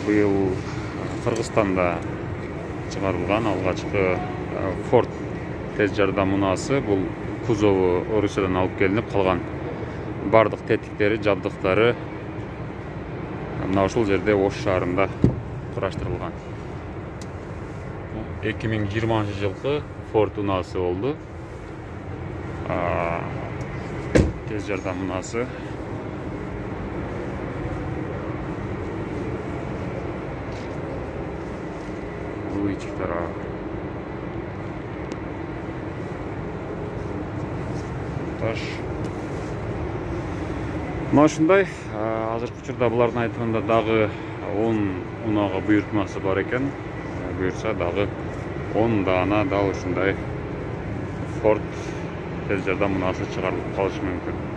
Быйыл Кыргызстанда чыгарылган алгачкы Ford тез жардам унаасы. Бул кузову Орусиядан алып келинип, калган бардык тетиктери, жабдыктары мына ушул жерде Ош шаарында кураштырылган. 2020 жылкы Ford унаасы болду. Тез жардам унаасы. Мына ушундай, азыркы учурда булардын айтымында дагы 10 унага буйртмасы бар экен. Буйрса дагы 10 даана дал ушундай Ford тез жардам унаасы чыгарылып калышы мүмкүн.